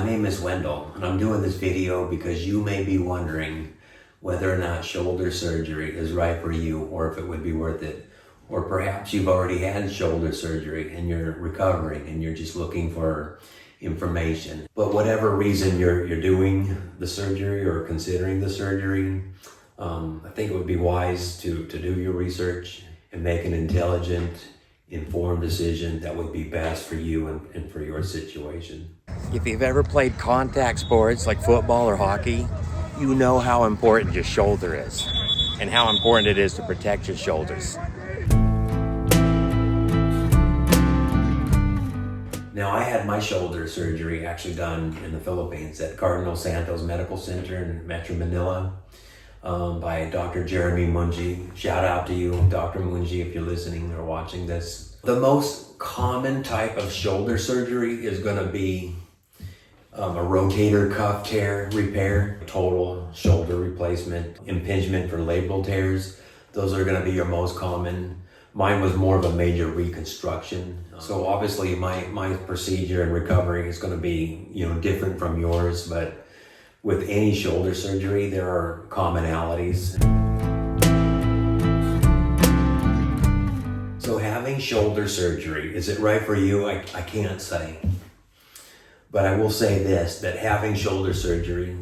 name is Wendell, and I'm doing this video because you may be wondering whether or not shoulder surgery is right for you or if it would be worth it. Or perhaps you've already had shoulder surgery and you're recovering and you're just looking for information. But whatever reason you're doing the surgery or considering the surgery, I think it would be wise to do your research and make an intelligent, informed decision that would be best for you and for your situation. If you've ever played contact sports like football or hockey, you know how important your shoulder is and how important it is to protect your shoulders. Now, I had my shoulder surgery actually done in the Philippines at Cardinal Santos Medical Center in Metro Manila by Dr. Jeremy Munji. Shout out to you, Dr. Munji, if you're listening or watching this. The most common type of shoulder surgery is going to be a rotator cuff tear repair, total shoulder replacement, impingement for labral tears. Those are going to be your most common. Mine was more of a major reconstruction. So obviously my procedure and recovery is going to be, different from yours, but with any shoulder surgery, there are commonalities. So having shoulder surgery, is it right for you? I can't say. But I will say this, that having shoulder surgery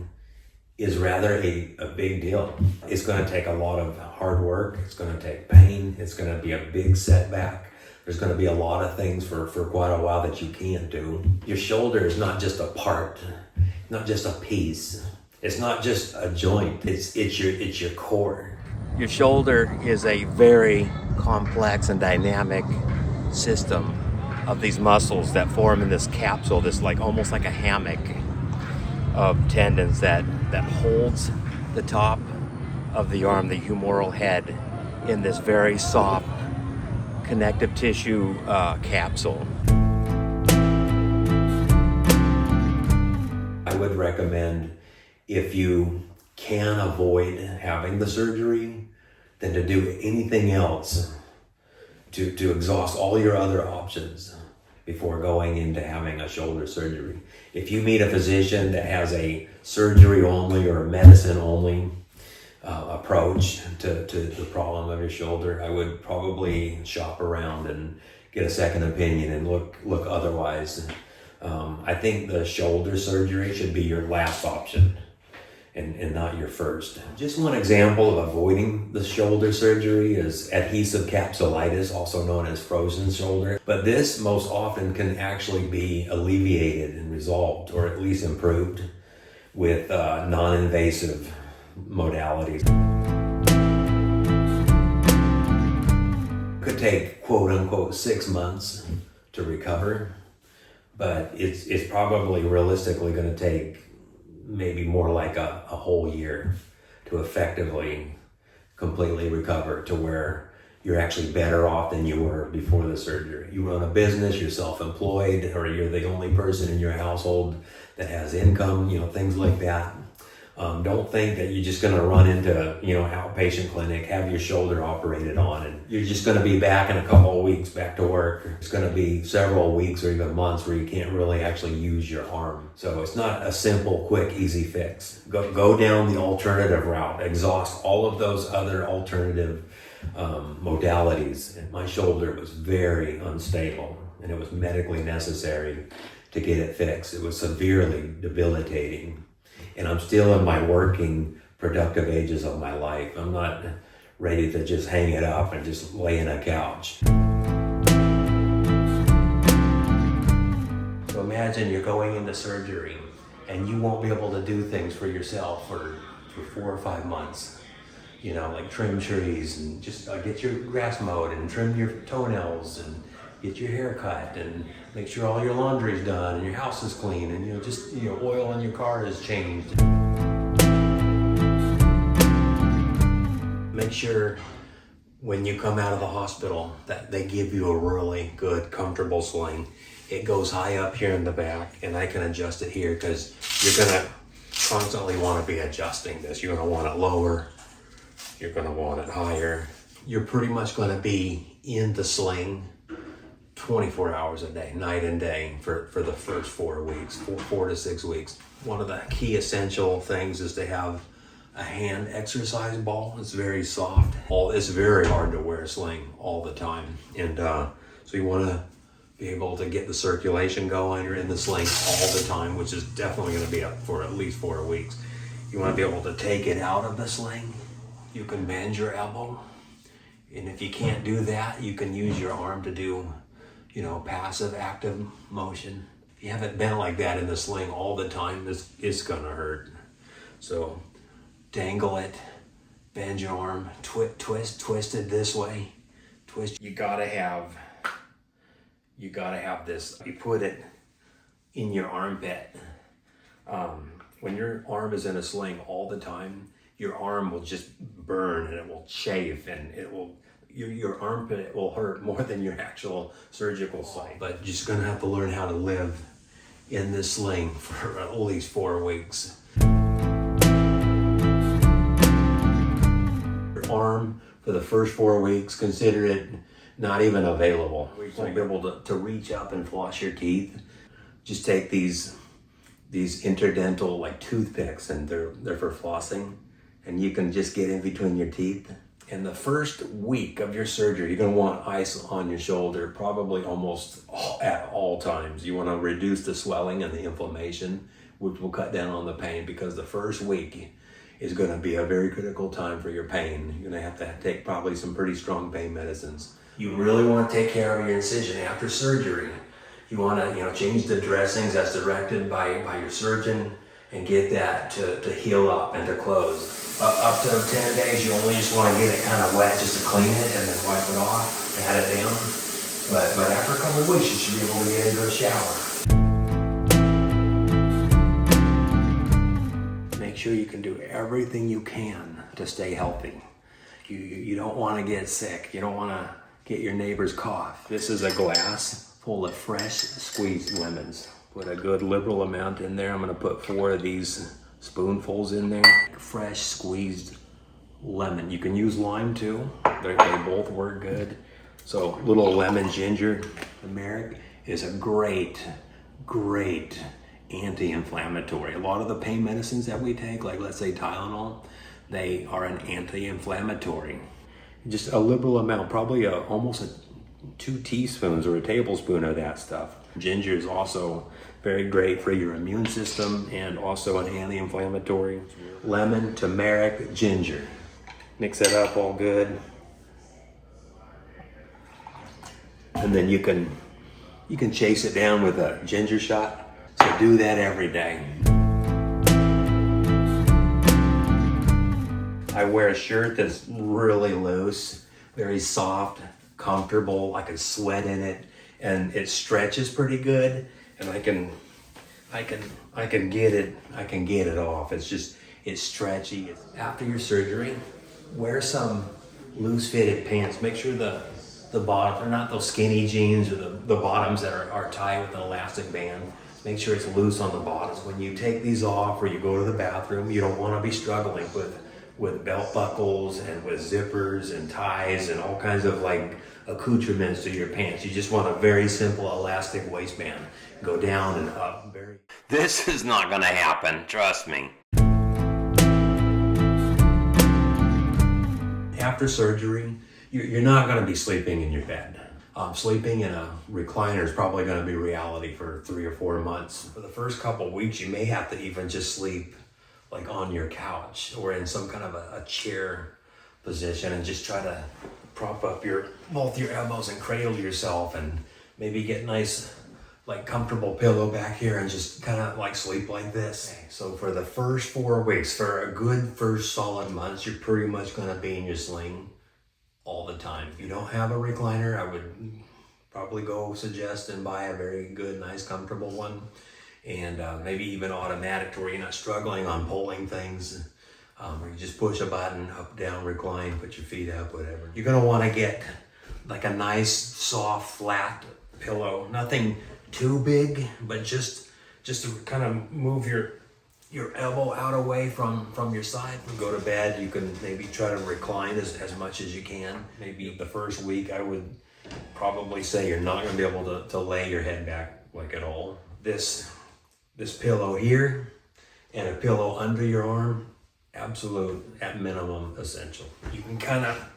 is rather a big deal. It's going to take a lot of hard work. It's going to take pain. It's going to be a big setback. There's going to be a lot of things for quite a while that you can't do. Your shoulder is not just a part, not just a piece. It's not just a joint. It's your core. Your shoulder is a very complex and dynamic system of these muscles that form in this capsule, this almost like a hammock of tendons that holds the top of the arm, the humeral head, in this very soft connective tissue capsule. I would recommend, if you can avoid having the surgery, then to do anything else to exhaust all your other options before going into having a shoulder surgery. If you meet a physician that has a surgery only or a medicine only approach to the problem of your shoulder, I would probably shop around and get a second opinion and look otherwise. I think the shoulder surgery should be your last option and not your first. Just one example of avoiding the shoulder surgery is adhesive capsulitis, also known as frozen shoulder. But this most often can actually be alleviated and resolved, or at least improved, with non-invasive modalities. Could take quote unquote 6 months to recover, but it's probably realistically going to take maybe more like a whole year to effectively, completely recover to where you're actually better off than you were before the surgery. You run a business, you're self-employed, or you're the only person in your household that has income, things like that. Don't think that you're just going to run into, outpatient clinic, have your shoulder operated on, and you're just going to be back in a couple of weeks back to work. It's going to be several weeks or even months where you can't really actually use your arm. So it's not a simple, quick, easy fix. Go down the alternative route. Exhaust all of those other alternative modalities. And my shoulder was very unstable, and it was medically necessary to get it fixed. It was severely debilitating. And I'm still in my working, productive ages of my life. I'm not ready to just hang it up and just lay in a couch. So imagine you're going into surgery and you won't be able to do things for yourself for 4 or 5 months. Like trim trees and just get your grass mowed and trim your toenails and get your hair cut and make sure all your laundry's done and your house is clean and oil in your car is changed. Make sure when you come out of the hospital that they give you a really good, comfortable sling. It goes high up here in the back, and I can adjust it here because you're gonna constantly want to be adjusting this. You're gonna want it lower, you're gonna want it higher. You're pretty much gonna be in the sling 24 hours a day, night and day for the first 4 weeks, 4 to 6 weeks. One of the key essential things is to have a hand exercise ball. It's very soft. It's very hard to wear a sling all the time. And so you want to be able to get the circulation going. You're in the sling all the time, which is definitely going to be up for at least 4 weeks. You want to be able to take it out of the sling. You can bend your elbow. And if you can't do that, you can use your arm to do, passive active motion. If you have it bent like that in the sling all the time, it's going to hurt. So dangle it, bend your arm, twist it this way. Twist. You gotta have this. You put it in your armpit. When your arm is in a sling all the time, your arm will just burn and it will chafe and your armpit will hurt more than your actual surgical site. But you're just gonna have to learn how to live in this sling for at least 4 weeks. Your arm for the first 4 weeks, consider it not even available. You won't be able to reach up and floss your teeth. Just take these interdental like toothpicks, and they're for flossing, and you can just get in between your teeth. In the first week of your surgery, you're gonna want ice on your shoulder, probably almost at all times. You wanna reduce the swelling and the inflammation, which will cut down on the pain, because the first week is gonna be a very critical time for your pain. You're gonna have to take probably some pretty strong pain medicines. You really wanna take care of your incision after surgery. You wanna, change the dressings as directed by your surgeon and get that to heal up and to close. Up to 10 days, you only just want to get it kind of wet just to clean it and then wipe it off, pat it down. But after a couple of weeks, you should be able to get into a shower. Make sure you can do everything you can to stay healthy. You don't want to get sick. You don't want to get your neighbor's cough. This is a glass full of fresh squeezed lemons. Put a good liberal amount in there. I'm going to put 4 of these spoonfuls in there. Fresh squeezed lemon. You can use lime too. They both work good. So little lemon ginger turmeric is a great anti-inflammatory. A lot of the pain medicines that we take, like let's say Tylenol, they are an anti-inflammatory. Just a liberal amount, probably almost 2 teaspoons or a tablespoon of that stuff. Ginger is also very great for your immune system and also an anti-inflammatory. Lemon, turmeric, ginger. Mix it up all good. And then you can chase it down with a ginger shot. So do that every day. I wear a shirt that's really loose, very soft, comfortable. I can sweat in it, and it stretches pretty good. And I can get it off. It's stretchy. After your surgery, wear some loose fitted pants. Make sure the bottom, they're not those skinny jeans or the bottoms that are tied with an elastic band. Make sure it's loose on the bottoms. When you take these off or you go to the bathroom, you don't want to be struggling with belt buckles and with zippers and ties and all kinds of like accoutrements to your pants. You just want a very simple elastic waistband. Go down and up. This is not gonna happen, trust me. After surgery, you're not gonna be sleeping in your bed. Sleeping in a recliner is probably gonna be reality for 3 or 4 months. For the first couple of weeks, you may have to even just sleep like on your couch or in some kind of a chair position and just try to prop up both your elbows and cradle yourself and maybe get nice like comfortable pillow back here and just kind of like sleep like this. So for the first 4 weeks, for a good first solid month, you're pretty much gonna be in your sling all the time. If you don't have a recliner, I would probably go suggest and buy a very good, nice, comfortable one. And maybe even automatic to where you're not struggling on pulling things. Or you just push a button, up, down, recline, put your feet up, whatever. You're gonna wanna get like a nice, soft, flat pillow. Nothing too big, but just to kind of move your elbow out away from your side. When you go to bed, you can maybe try to recline as much as you can. Maybe the first week I would Probably say you're not gonna be able to lay your head back like at all. This pillow here and a pillow under your arm, absolute, at minimum, essential. You can kind of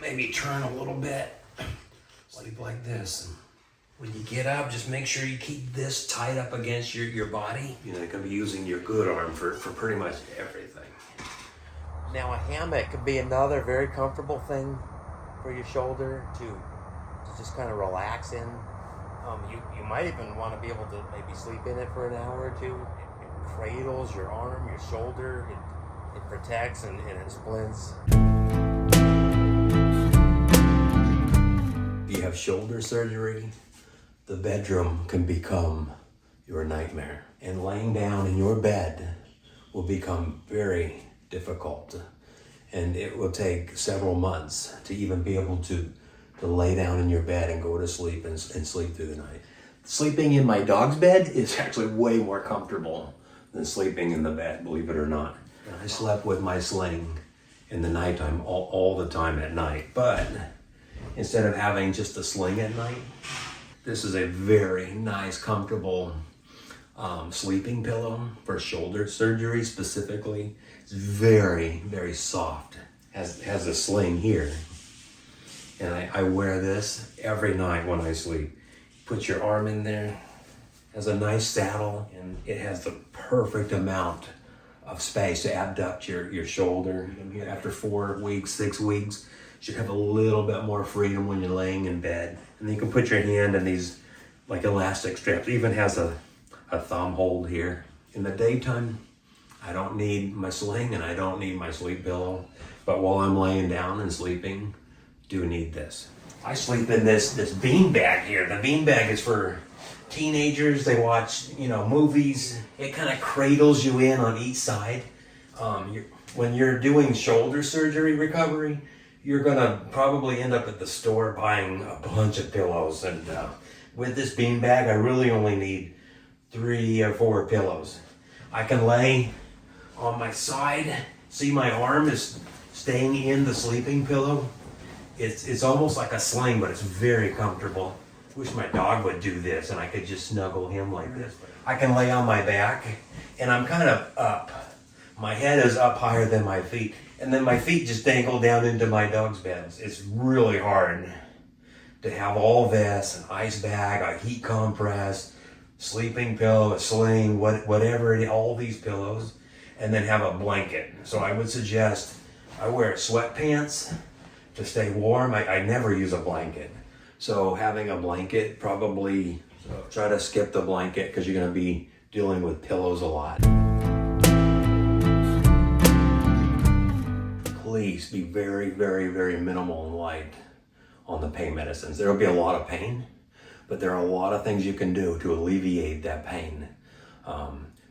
maybe turn a little bit, sleep like this. When you get up, just make sure you keep this tight up against your body. You know, you're gonna be using your good arm for pretty much everything. Now a hammock could be another very comfortable thing for your shoulder to just kind of relax in. You might even want to be able to maybe sleep in it for an hour or two. It cradles your arm, your shoulder, it protects and it splints. If you have shoulder surgery, the bedroom can become your nightmare. And laying down in your bed will become very difficult. And it will take several months to even be able to lay down in your bed and go to sleep and sleep through the night. Sleeping in my dog's bed is actually way more comfortable than sleeping in the bed, believe it or not. I slept with my sling in the nighttime all the time at night, but instead of having just a sling at night, this is a very nice, comfortable sleeping pillow for shoulder surgery specifically. It's very, very soft. Has a sling here. And I wear this every night when I sleep. Put your arm in there, has a nice saddle, and it has the perfect amount of space to abduct your shoulder. After 4 weeks, 6 weeks, you should have a little bit more freedom when you're laying in bed. And then you can put your hand in these like elastic straps. It even has a thumb hold here. In the daytime, I don't need my sling and I don't need my sleep pillow. But while I'm laying down and sleeping, do need this. I sleep in this bean bag here. The bean bag is for teenagers. They watch, movies. It kind of cradles you in on each side. When you're doing shoulder surgery recovery, you're gonna probably end up at the store buying a bunch of pillows. And with this bean bag, I really only need 3 or 4 pillows. I can lay on my side. See, my arm is staying in the sleeping pillow. It's almost like a sling, but it's very comfortable. Wish my dog would do this and I could just snuggle him like this. I can lay on my back and I'm kind of up. My head is up higher than my feet. And then my feet just dangle down into my dog's beds. It's really hard to have all this, an ice bag, a heat compress, sleeping pillow, a sling, whatever, all these pillows, and then have a blanket. So I would suggest I wear sweatpants to stay warm. I never use a blanket. So having a blanket, probably try to skip the blanket because you're gonna be dealing with pillows a lot. Please be very, very, very minimal and light on the pain medicines. There will be a lot of pain, but there are a lot of things you can do to alleviate that pain.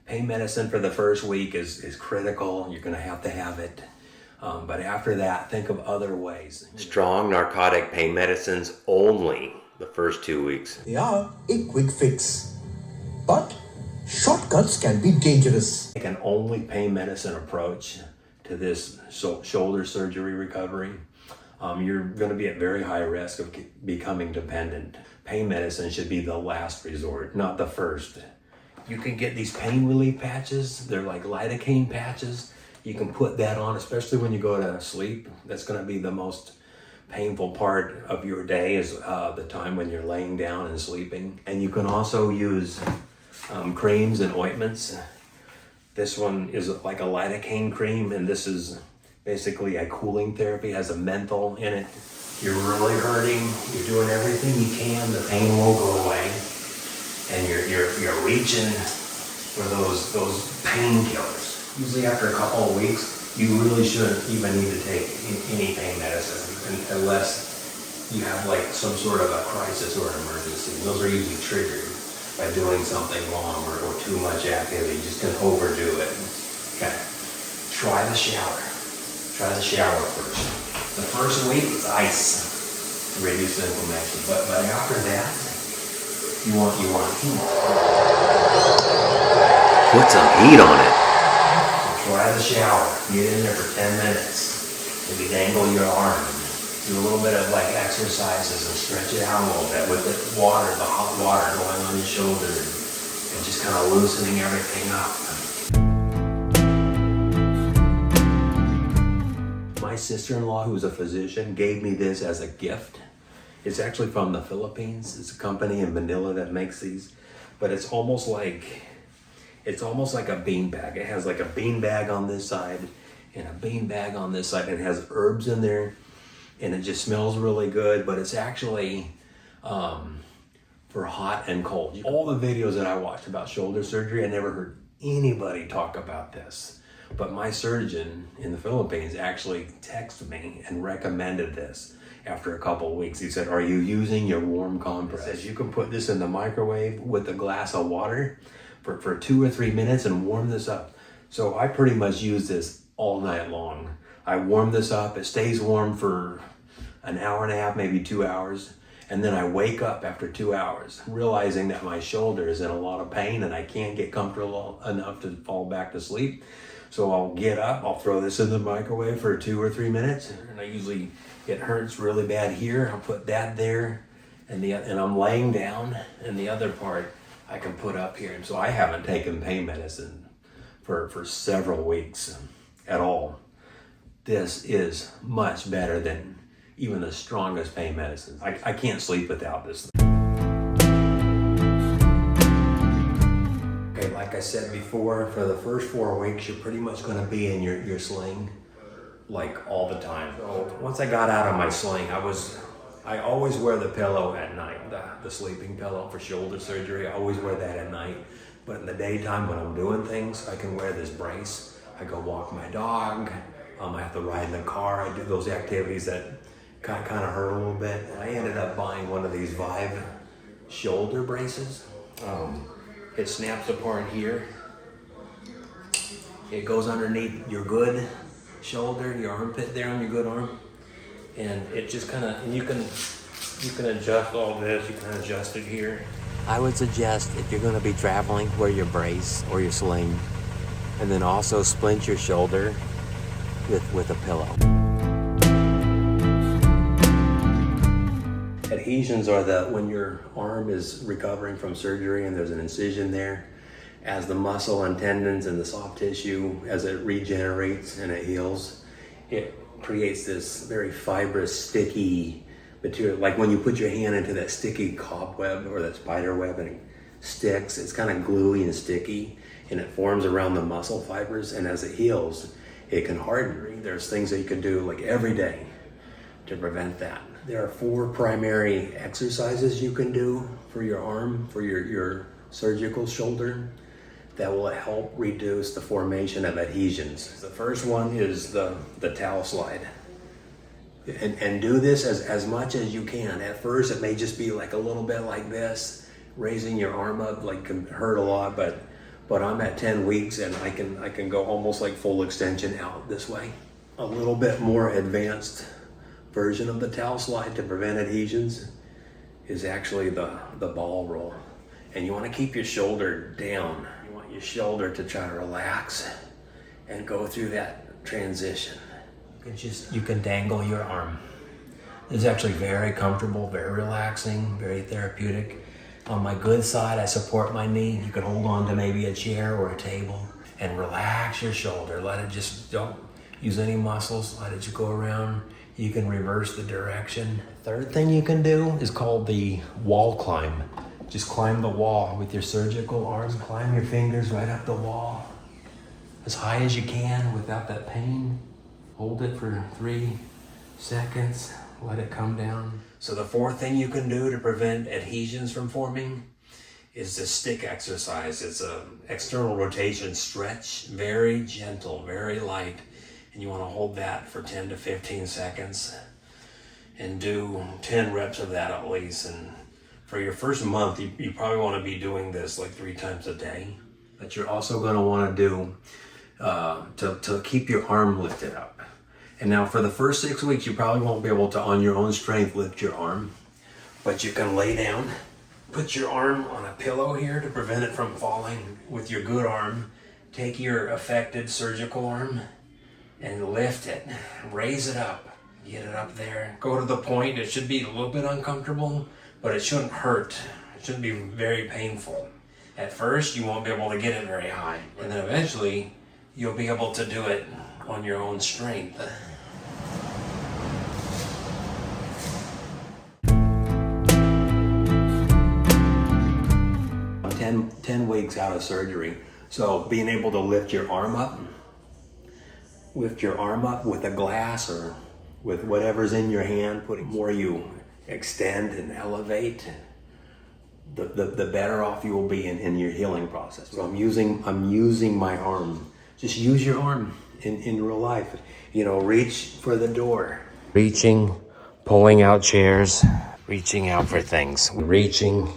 Pain medicine for the first week is critical. You're gonna have to have it. But after that, think of other ways. Strong narcotic pain medicines only the first 2 weeks. They are a quick fix, but shortcuts can be dangerous. Take an only pain medicine approach to this shoulder surgery recovery. You're going to be at very high risk of becoming dependent. Pain medicine should be the last resort, not the first. You can get these pain relief patches. They're like lidocaine patches. You can put that on, especially when you go to sleep. That's going to be the most painful part of your day is the time when you're laying down and sleeping. And you can also use creams and ointments. This one is like a lidocaine cream, and this is basically a cooling therapy. It has a menthol in it. You're really hurting. You're doing everything you can. The pain won't go away, and you're reaching for those painkillers. Usually after a couple of weeks, you really shouldn't even need to take any pain medicine unless you have like some sort of a crisis or an emergency. Those are usually triggered by doing something wrong or too much activity. You just can overdo it. Okay. Try the shower. Try the shower first. The first week is ice to reduce the inflammation, but after that, you want heat. Put some heat on it. Try the shower. Get in there for 10 minutes. Maybe dangle your arm. do a little bit of like exercises and stretch it out a little bit with the water, the hot water going on your shoulder and just kind of loosening everything up. My sister-in-law, who's a physician, gave me this as a gift. It's actually from the Philippines. It's a company in Manila that makes these, but it's almost like a bean bag. It has like a bean bag on this side and a bean bag on this side, and it has herbs in there, and it just smells really good, but it's actually for hot and cold. All the videos that I watched about shoulder surgery, I never heard anybody talk about this. But my surgeon in the Philippines actually texted me and recommended this after a couple of weeks. He said, "Are you using your warm compress?" He says, "You can put this in the microwave with a glass of water for 2 or 3 minutes and warm this up." So I pretty much use this all night long. I warm this up. It stays warm for an hour and a half, maybe 2 hours. And then I wake up after 2 hours, realizing that my shoulder is in a lot of pain and I can't get comfortable enough to fall back to sleep. So I'll get up, I'll throw this in the microwave for 2 or 3 minutes. And it hurts really bad here. I'll put that there and I'm laying down, and the other part I can put up here. And so I haven't taken pain medicine for several weeks at all. This is much better than even the strongest pain medicines. I can't sleep without this. Okay, like I said before, for the first 4 weeks, you're pretty much gonna be in your sling like all the time. So once I got out of my sling, I always wear the pillow at night, the sleeping pillow for shoulder surgery. I always wear that at night. But in the daytime when I'm doing things, I can wear this brace. I go walk my dog. I have to ride in the car. I do those activities that kind of hurt a little bit. I ended up buying one of these Vive shoulder braces. It snaps apart here. It goes underneath your good shoulder, your armpit there on your good arm. And it just and you can adjust all this. You can adjust it here. I would suggest, if you're going to be traveling, wear your brace or your sling, and then also splint your shoulder with a pillow. Adhesions are when your arm is recovering from surgery and there's an incision there. As the muscle and tendons and the soft tissue, as it regenerates and it heals, it creates this very fibrous, sticky material. Like when you put your hand into that sticky cobweb or that spider web and it sticks, it's kind of gluey and sticky, and it forms around the muscle fibers, and as it heals, it can harden. There's things that you can do like every day to prevent that. There are 4 primary exercises you can do for your arm, for your surgical shoulder, that will help reduce the formation of adhesions. The first one is the towel slide. And do this as much as you can. At first it may just be like a little bit like this, raising your arm up like can hurt a lot, but I'm at 10 weeks and I can go almost like full extension out this way. A little bit more advanced version of the towel slide to prevent adhesions is actually the ball roll. And you want to keep your shoulder down. You want your shoulder to try to relax and go through that transition. You can dangle your arm. It's actually very comfortable, very relaxing, very therapeutic. On my good side, I support my knee. You can hold on to maybe a chair or a table and relax your shoulder. Don't use any muscles, let it just go around. You can reverse the direction. Third thing you can do is called the wall climb. Just climb the wall with your surgical arm. Climb your fingers right up the wall as high as you can without that pain. Hold it for 3 seconds, let it come down. So the 4th thing you can do to prevent adhesions from forming is the stick exercise. It's an external rotation stretch, very gentle, very light. And you want to hold that for 10 to 15 seconds and do 10 reps of that at least. And for your first month, you probably want to be doing this like 3 times a day. But you're also going to want to do to keep your arm lifted up. And now for the first 6 weeks, you probably won't be able to, on your own strength, lift your arm. But you can lay down, put your arm on a pillow here to prevent it from falling with your good arm. Take your affected surgical arm and lift it, raise it up Get it up there. Go to the point. It should be a little bit uncomfortable, but it shouldn't hurt. It shouldn't be very painful. At first, you won't be able to get it very high. And then eventually, you'll be able to do it on your own strength. 10 weeks out of surgery. So being able to lift your arm up with a glass or with whatever's in your hand, putting more you extend and elevate, the better off you will be in your healing process. So I'm using my arm. Just use your arm in real life. You know, reach for the door. Reaching, pulling out chairs, reaching out for things. Reaching,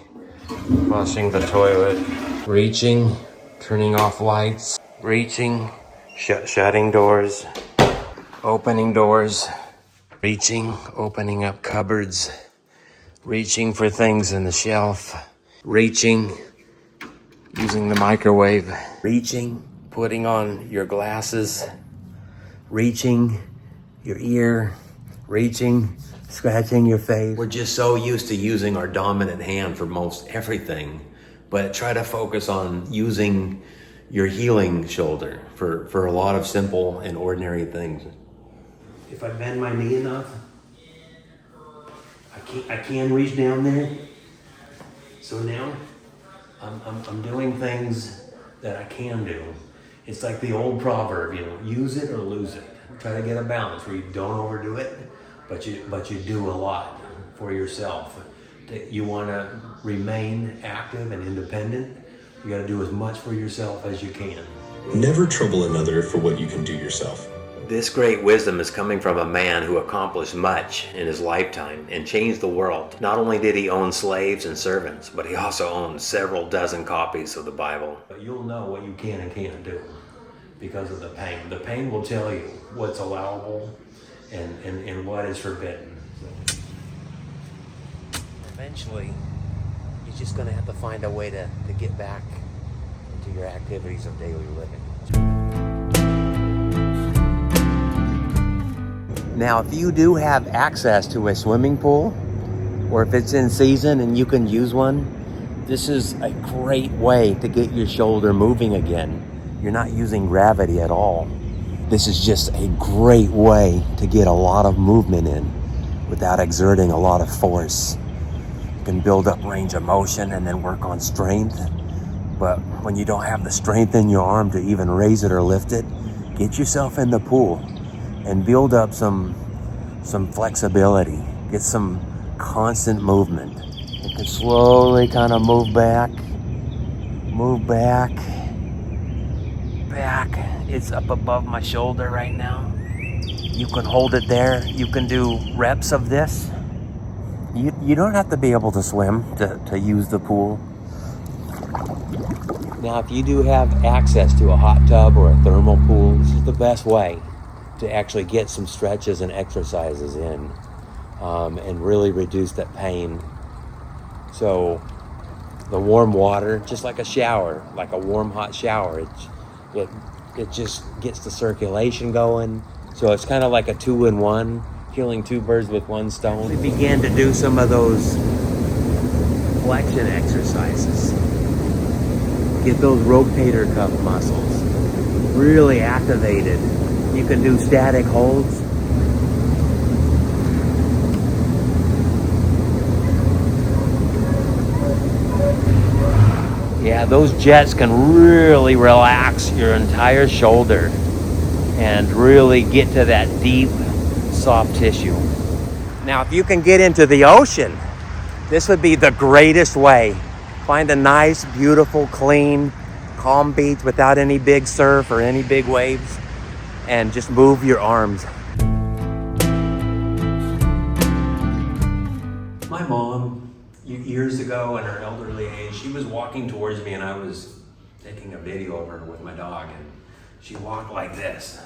flushing the toilet, reaching, turning off lights, reaching, shutting doors, opening doors, reaching, opening up cupboards, reaching for things in the shelf, reaching, using the microwave, reaching, putting on your glasses, reaching your ear, reaching, scratching your face. We're just so used to using our dominant hand for most everything, but try to focus on using your healing shoulder for a lot of simple and ordinary things. If I bend my knee enough, I can reach down there. So now I'm doing things that I can do. It's like the old proverb, you know, use it or lose it. Try to get a balance where you don't overdo it, but you do a lot for yourself. You want to remain active and independent. You got to do as much for yourself as you can. Never trouble another for what you can do yourself. This great wisdom is coming from a man who accomplished much in his lifetime and changed the world. Not only did he own slaves and servants, but he also owned several dozen copies of the Bible. But you'll know what you can and can't do because of the pain. The pain will tell you what's allowable and what is forbidden. Eventually, you're just going to have to find a way to get back into your activities of daily living. Now, if you do have access to a swimming pool, or if it's in season and you can use one, this is a great way to get your shoulder moving again. You're not using gravity at all. This is just a great way to get a lot of movement in without exerting a lot of force. You can build up range of motion and then work on strength. But when you don't have the strength in your arm to even raise it or lift it, get yourself in the pool and build up some flexibility. Get some constant movement. You can slowly kind of move back. It's up above my shoulder right now. You can hold it there. You can do reps of this. You don't have to be able to swim to use the pool. Now, if you do have access to a hot tub or a thermal pool, this is the best way to actually get some stretches and exercises in and really reduce that pain. So the warm water, just like a shower, like a warm hot shower, it just gets the circulation going. So it's kind of like a 2-in-1, killing two birds with one stone. We began to do some of those flexion exercises. Get those rotator cuff muscles really activated. You can do static holds. Yeah, those jets can really relax your entire shoulder and really get to that deep, soft tissue. Now, if you can get into the ocean, this would be the greatest way. Find a nice, beautiful, clean, calm beach without any big surf or any big waves, and just move your arms. My mom, years ago in her elderly age, she was walking towards me and I was taking a video of her with my dog, and she walked like this.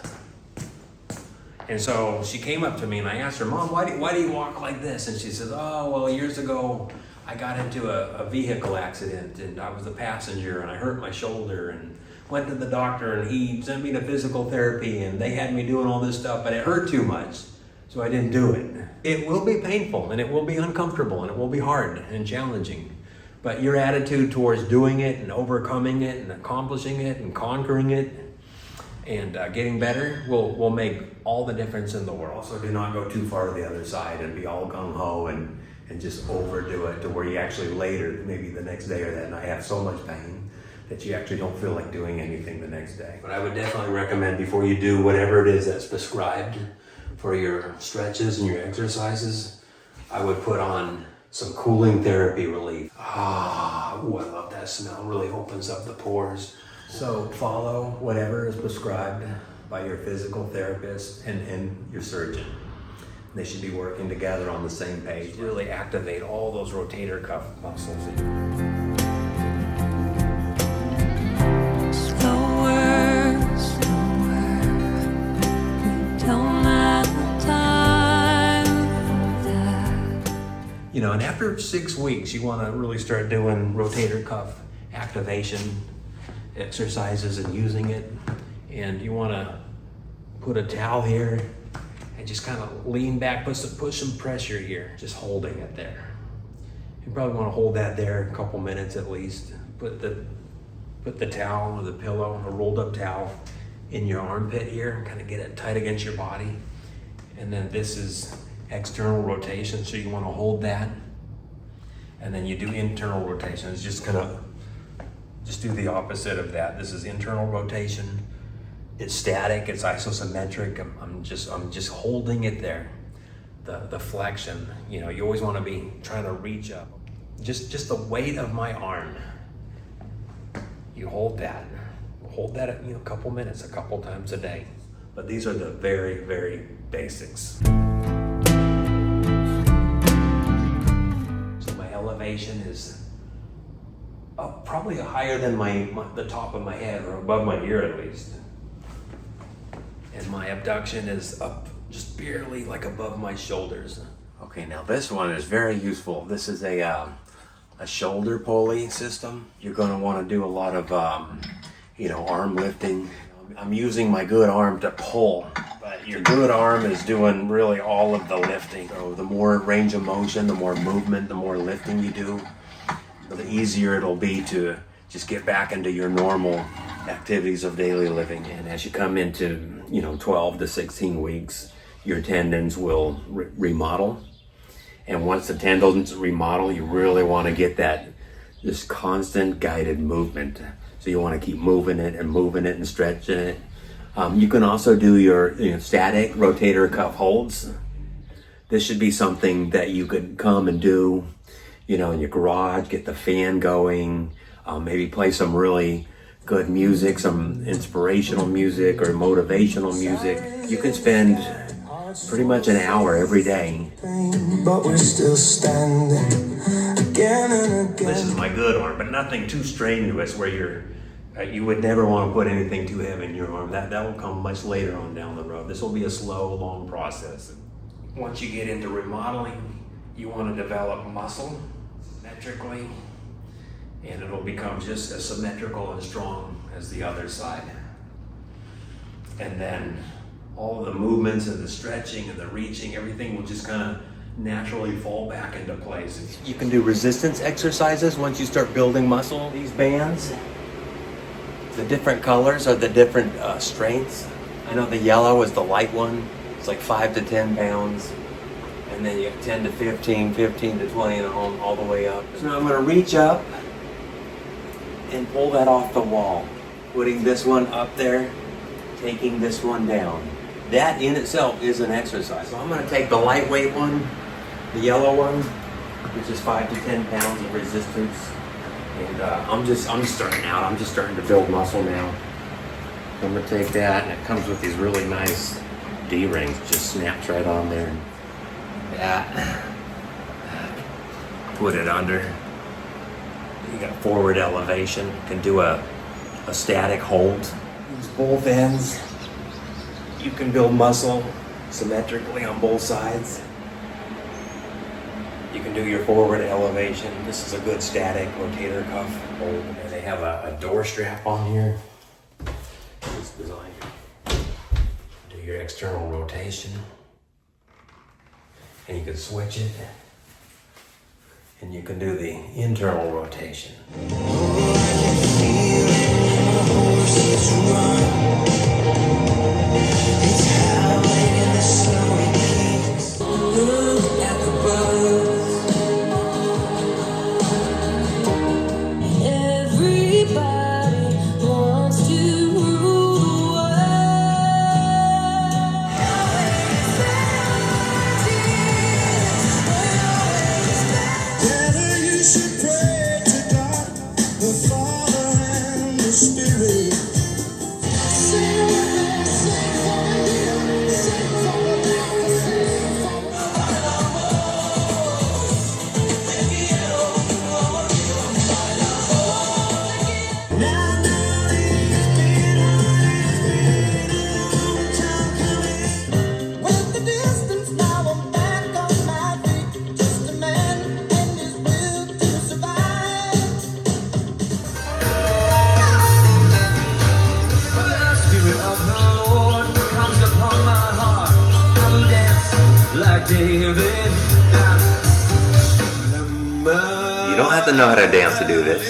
And so she came up to me and I asked her, Mom, why do you walk like this? And she says, oh, well, years ago, I got into a vehicle accident and I was the passenger and I hurt my shoulder and went to the doctor and he sent me to physical therapy and they had me doing all this stuff, but it hurt too much. So I didn't do it. It will be painful and it will be uncomfortable and it will be hard and challenging. But your attitude towards doing it and overcoming it and accomplishing it and conquering it and getting better will make all the difference in the world. Also, do not go too far to the other side and be all gung-ho and just overdo it to where you actually later, maybe the next day or that night, have so much pain that you actually don't feel like doing anything the next day. But I would definitely recommend before you do whatever it is that's prescribed for your stretches and your exercises, I would put on some cooling therapy relief. Ooh, I love that smell. Really opens up the pores. So follow whatever is prescribed by your physical therapist and your surgeon. They should be working together on the same page. Really activate all those rotator cuff muscles. You know, and after 6 weeks, you want to really start doing rotator cuff activation exercises and using it. And you want to put a towel here and just kind of lean back, put some pressure here, just holding it there. You probably want to hold that there a couple minutes at least. Put the towel or the pillow, a rolled up towel in your armpit here and kind of get it tight against your body. And then this is external rotation, so you want to hold that. And then you do internal rotation. It's just do the opposite of that. This is internal rotation. It's static, it's isometric. I'm just holding it there. The flexion, you know, you always want to be trying to reach up. Just the weight of my arm. You hold that a couple minutes, a couple times a day. But these are the very, very basics. So my elevation is up probably higher than the top of my head, or above my ear at least. And my abduction is up just barely like above my shoulders. Okay, now this one is very useful. This is a shoulder pulley system. You're going to want to do a lot of arm lifting. I'm using my good arm to pull, but your good arm is doing really all of the lifting. So the more range of motion, the more movement, the more lifting you do, the easier it'll be to just get back into your normal activities of daily living. And as you come into 12 to 16 weeks, your tendons will remodel. And once the tendons remodel, you really want to get this constant guided movement. So you want to keep moving it and stretching it. You can also do your static rotator cuff holds. This should be something that you could come and do, in your garage, get the fan going, maybe play some really good music, some inspirational music or motivational music. You can spend pretty much an hour every day. But we're still standing again and again. This is my good arm, but nothing too strenuous where you would never want to put anything too heavy in your arm. That will come much later on down the road. This will be a slow, long process. Once you get into remodeling, you want to develop muscle symmetrically, and it'll become just as symmetrical and strong as the other side. And then all of the movements and the stretching and the reaching, everything will just kind of naturally fall back into place. You can do resistance exercises once you start building muscle. These bands, the different colors are the different strengths. I know the yellow is the light one. It's like 5 to 10 pounds. And then you have 10 to 15, 15 to 20, and all the way up. So now I'm going to reach up and pull that off the wall. Putting this one up there, taking this one down. That in itself is an exercise. So I'm going to take the lightweight one, the yellow one, which is 5 to 10 pounds of resistance. And I'm just starting out. I'm just starting to build muscle now. I'm going to take that, and it comes with these really nice D-rings. Just snaps right on there. That. Put it under. You got forward elevation. You can do a static hold. Use both ends. You can build muscle symmetrically on both sides. You can do your forward elevation. This is a good static rotator cuff hold. And they have a door strap on here. It's designed to do your external rotation. And you can switch it, and you can do the internal rotation. You don't have to know how to dance to do this.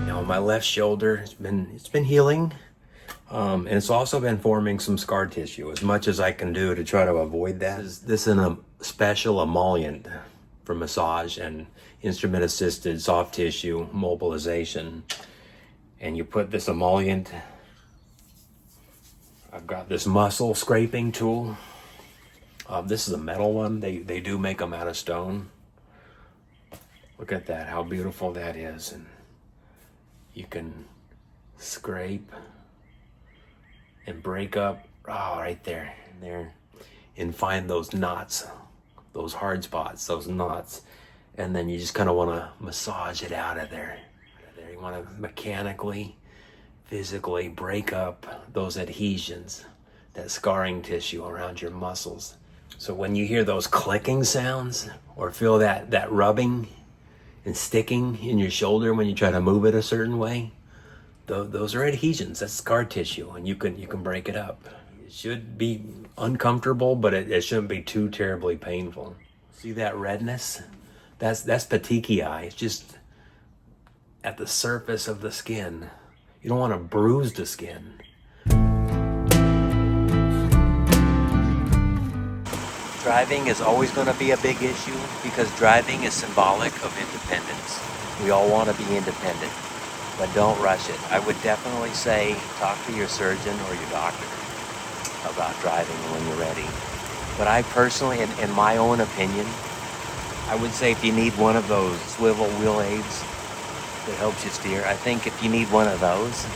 Now my left shoulder, it's been healing, and it's also been forming some scar tissue. As much as I can do to try to avoid that. This is a special emollient for massage and instrument-assisted soft tissue mobilization. And you put this emollient. I've got this muscle scraping tool. This is a metal one. They do make them out of stone. Look at that, how beautiful that is. And you can scrape and break up, right there, and find those knots, those hard spots, those knots. And then you just kind of want to massage it out of there. You want to mechanically, physically break up those adhesions, that scarring tissue around your muscles. So when you hear those clicking sounds or feel that rubbing and sticking in your shoulder when you try to move it a certain way, those are adhesions. That's scar tissue, and you can break it up. It should be uncomfortable, but it shouldn't be too terribly painful. See that redness? That's petechiae. It's just at the surface of the skin. You don't want to bruise the skin. Driving is always going to be a big issue because driving is symbolic of independence. We all want to be independent, but don't rush it. I would definitely say talk to your surgeon or your doctor about driving when you're ready. But I personally, in my own opinion, I would say if you need one of those swivel wheel aids that helps you steer, I think if you need one of those,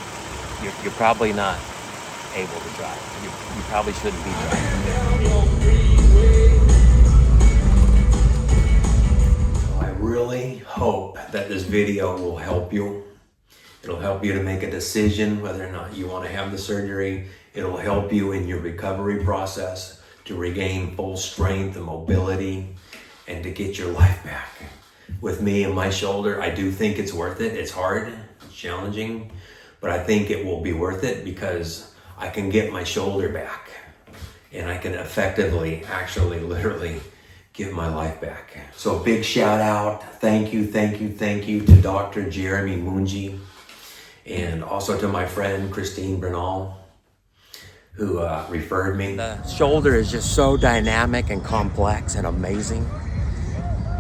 you're probably not able to drive. You probably shouldn't be driving. So I really hope that this video will help you. It'll help you to make a decision whether or not you want to have the surgery. It'll help you in your recovery process to regain full strength and mobility and to get your life back. With me and my shoulder, I do think it's worth it. It's hard, it's challenging, but I think it will be worth it because I can get my shoulder back and I can effectively, actually, literally give my life back. So a big shout out, thank you to Dr. Jeremy Munji and also to my friend Christine Bernal who referred me. The shoulder is just so dynamic and complex and amazing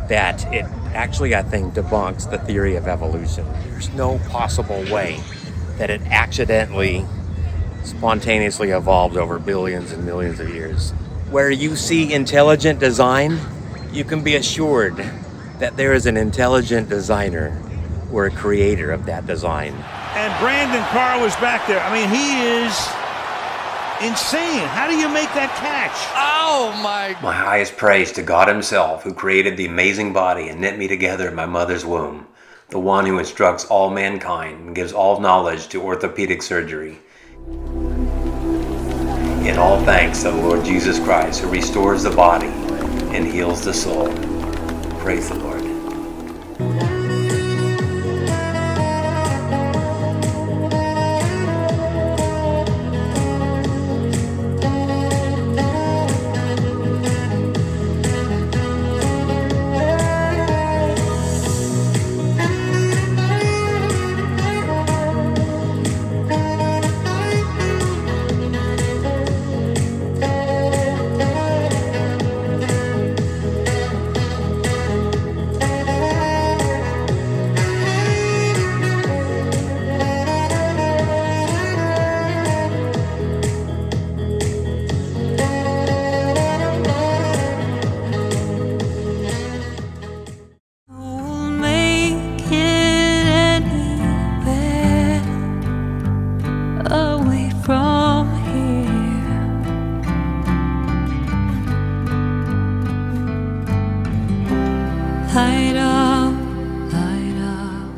that it actually, I think, debunks the theory of evolution. There's no possible way that it accidentally, spontaneously evolved over billions and millions of years. Where you see intelligent design, you can be assured that there is an intelligent designer or a creator of that design. And Brandon Carr was back there. I mean, he is insane. How do you make that catch? Oh my. My highest praise to God himself, who created the amazing body and knit me together in my mother's womb, the one who instructs all mankind and gives all knowledge to orthopedic surgery. In all thanks to the Lord Jesus Christ, who restores the body and heals the soul. Praise the Lord.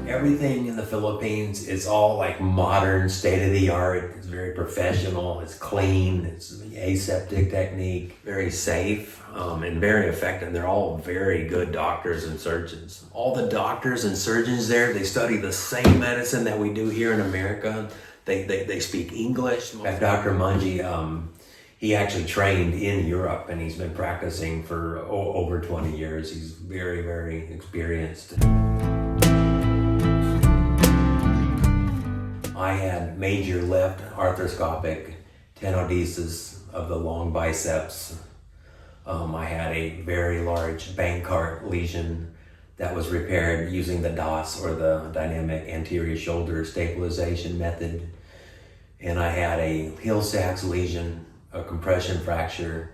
Everything in the Philippines is all like modern, state-of-the-art. It's very professional, it's clean, it's aseptic technique, very safe, and very effective. They're all very good doctors and surgeons. All the doctors and surgeons there, they study the same medicine that we do here in America. They speak English. Dr. Munji, he actually trained in Europe, and he's been practicing for over 20 years. He's very, very experienced. I had major left arthroscopic tenodesis of the long biceps. I had a very large Bankart lesion that was repaired using the DOS, or the dynamic anterior shoulder stabilization method. And I had a Hill-Sachs lesion, a compression fracture,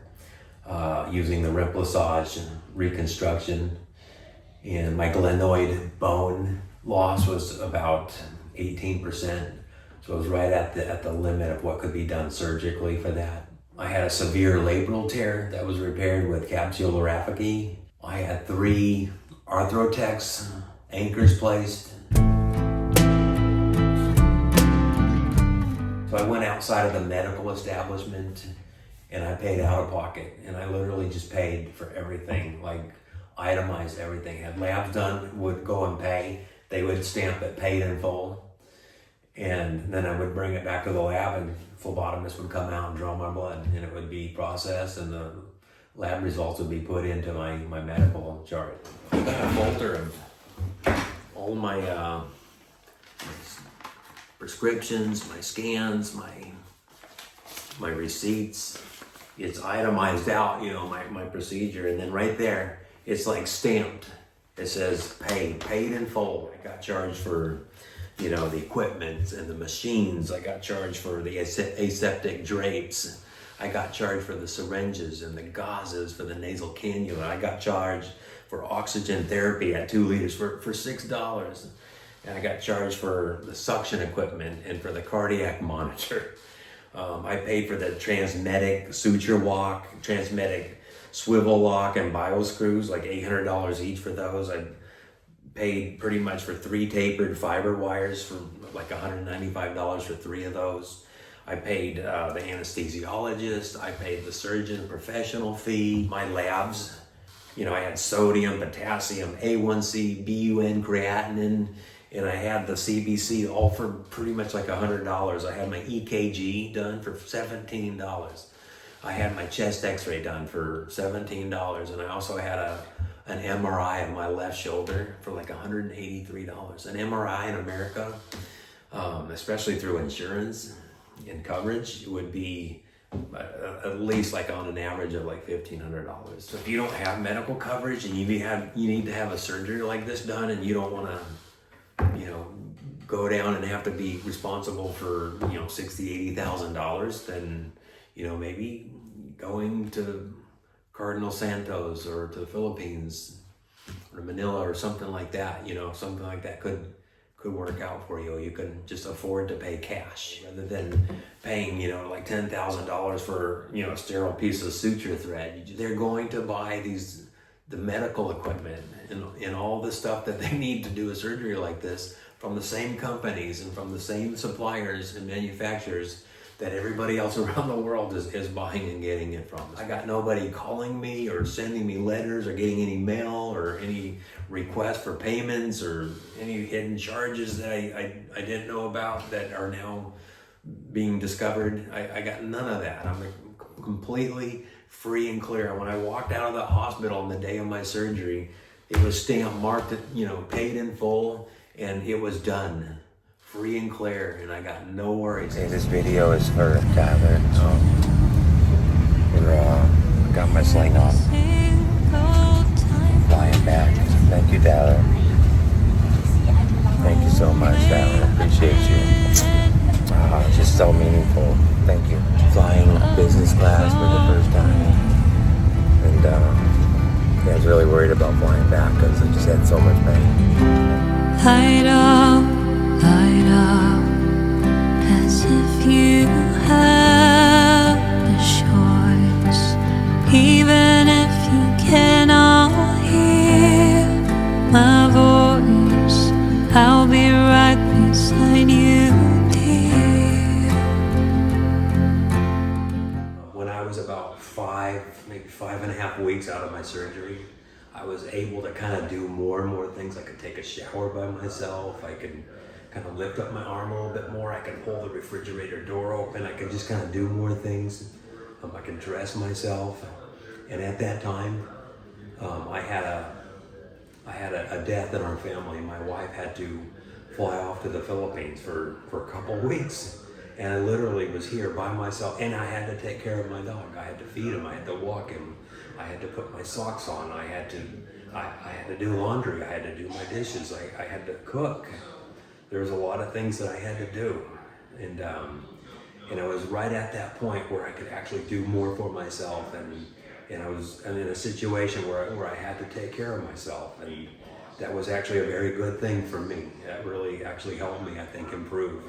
using the remplissage reconstruction. And my glenoid bone loss was about 18%. So it was right at the limit of what could be done surgically for that. I had a severe labral tear that was repaired with capsulorrhaphy. I had 3 Arthrotex anchors placed. So I went outside of the medical establishment and I paid out of pocket, and I literally just paid for everything, like itemized everything. Had labs done, would go and pay. They would stamp it paid in full. And then I would bring it back to the lab, and phlebotomist would come out and draw my blood, and it would be processed, and the lab results would be put into my medical chart. I got a folder of all my prescriptions, my scans, my receipts. It's itemized out, you know, my procedure, and then right there, it's like stamped. It says paid in full. I got charged for, you know, the equipment and the machines. I got charged for the aseptic drapes. I got charged for the syringes and the gauzes for the nasal cannula. I got charged for oxygen therapy at 2 liters for $6. And I got charged for the suction equipment and for the cardiac monitor. I paid for the transmedic suture walk, transmedic swivel lock and bio screws, like $800 each for those. I paid pretty much for 3 tapered fiber wires for like $195 for 3 of those. I paid the anesthesiologist. I paid the surgeon professional fee. My labs, you know, I had sodium, potassium, A1C, BUN, creatinine, and I had the CBC all for pretty much like $100. I had my EKG done for $17. I had my chest x-ray done for $17, and I also had an MRI of my left shoulder for like $183. An MRI in America, especially through insurance and coverage, it would be at least like on an average of like $1,500. So if you don't have medical coverage and you need to have a surgery like this done, and you don't want to, you know, go down and have to be responsible for, you know, $60,000, $80,000, then, you know, maybe going to Cardinal, Santos, or to the Philippines or Manila or something like that, you know, something like that could work out for you. You can just afford to pay cash rather than paying, you know, like $10,000 for, you know, a sterile piece of suture thread. They're going to buy the medical equipment and all the stuff that they need to do a surgery like this from the same companies and from the same suppliers and manufacturers that everybody else around the world is buying and getting it from. I got nobody calling me or sending me letters or getting any mail or any requests for payments or any hidden charges that I didn't know about that are now being discovered. I got none of that. I'm completely free and clear. When I walked out of the hospital on the day of my surgery, it was stamped, marked, you know, paid in full, and it was done. Free and clear, and I got no worries. Hey, this video is for Tyler. Got my sling on. Flying back. Thank you, Tyler. Thank you so much, Tyler. Appreciate you. Just so meaningful. Thank you. Flying business class for the first time. And yeah, I was really worried about flying back because I just had so much pain. Light up, as if you have a choice, even if you cannot hear 2.5 weeks out of my surgery, I was able to kind of do more and more things. I could take a shower by myself. I could kind of lift up my arm a little bit more. I could pull the refrigerator door open. I could just kind of do more things. I could dress myself. And at that time, I had a death in our family. My wife had to fly off to the Philippines for a couple weeks. And I literally was here by myself, and I had to take care of my dog. I had to feed him, I had to walk him, I had to put my socks on, I had to do laundry, I had to do my dishes, I had to cook. There was a lot of things that I had to do. And I was right at that point where I could actually do more for myself, and I was in a situation where I had to take care of myself. And that was actually a very good thing for me. That really actually helped me, I think, improve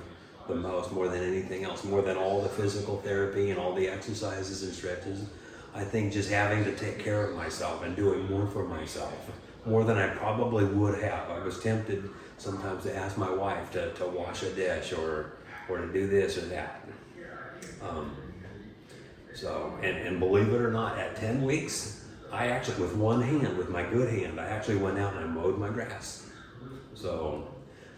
the most, more than anything else, more than all the physical therapy and all the exercises and stretches. I think just having to take care of myself and doing more for myself, more than I probably would have. I was tempted sometimes to ask my wife to wash a dish or to do this or that. And believe it or not, at 10 weeks, I actually, with one hand, with my good hand, I actually went out and I mowed my grass. So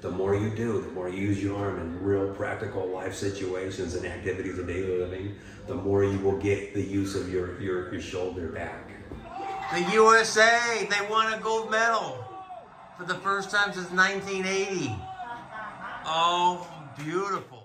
the more you do, the more you use your arm in real practical life situations and activities of daily living, the more you will get the use of your shoulder back. The USA, they won a gold medal for the first time since 1980. Oh, beautiful.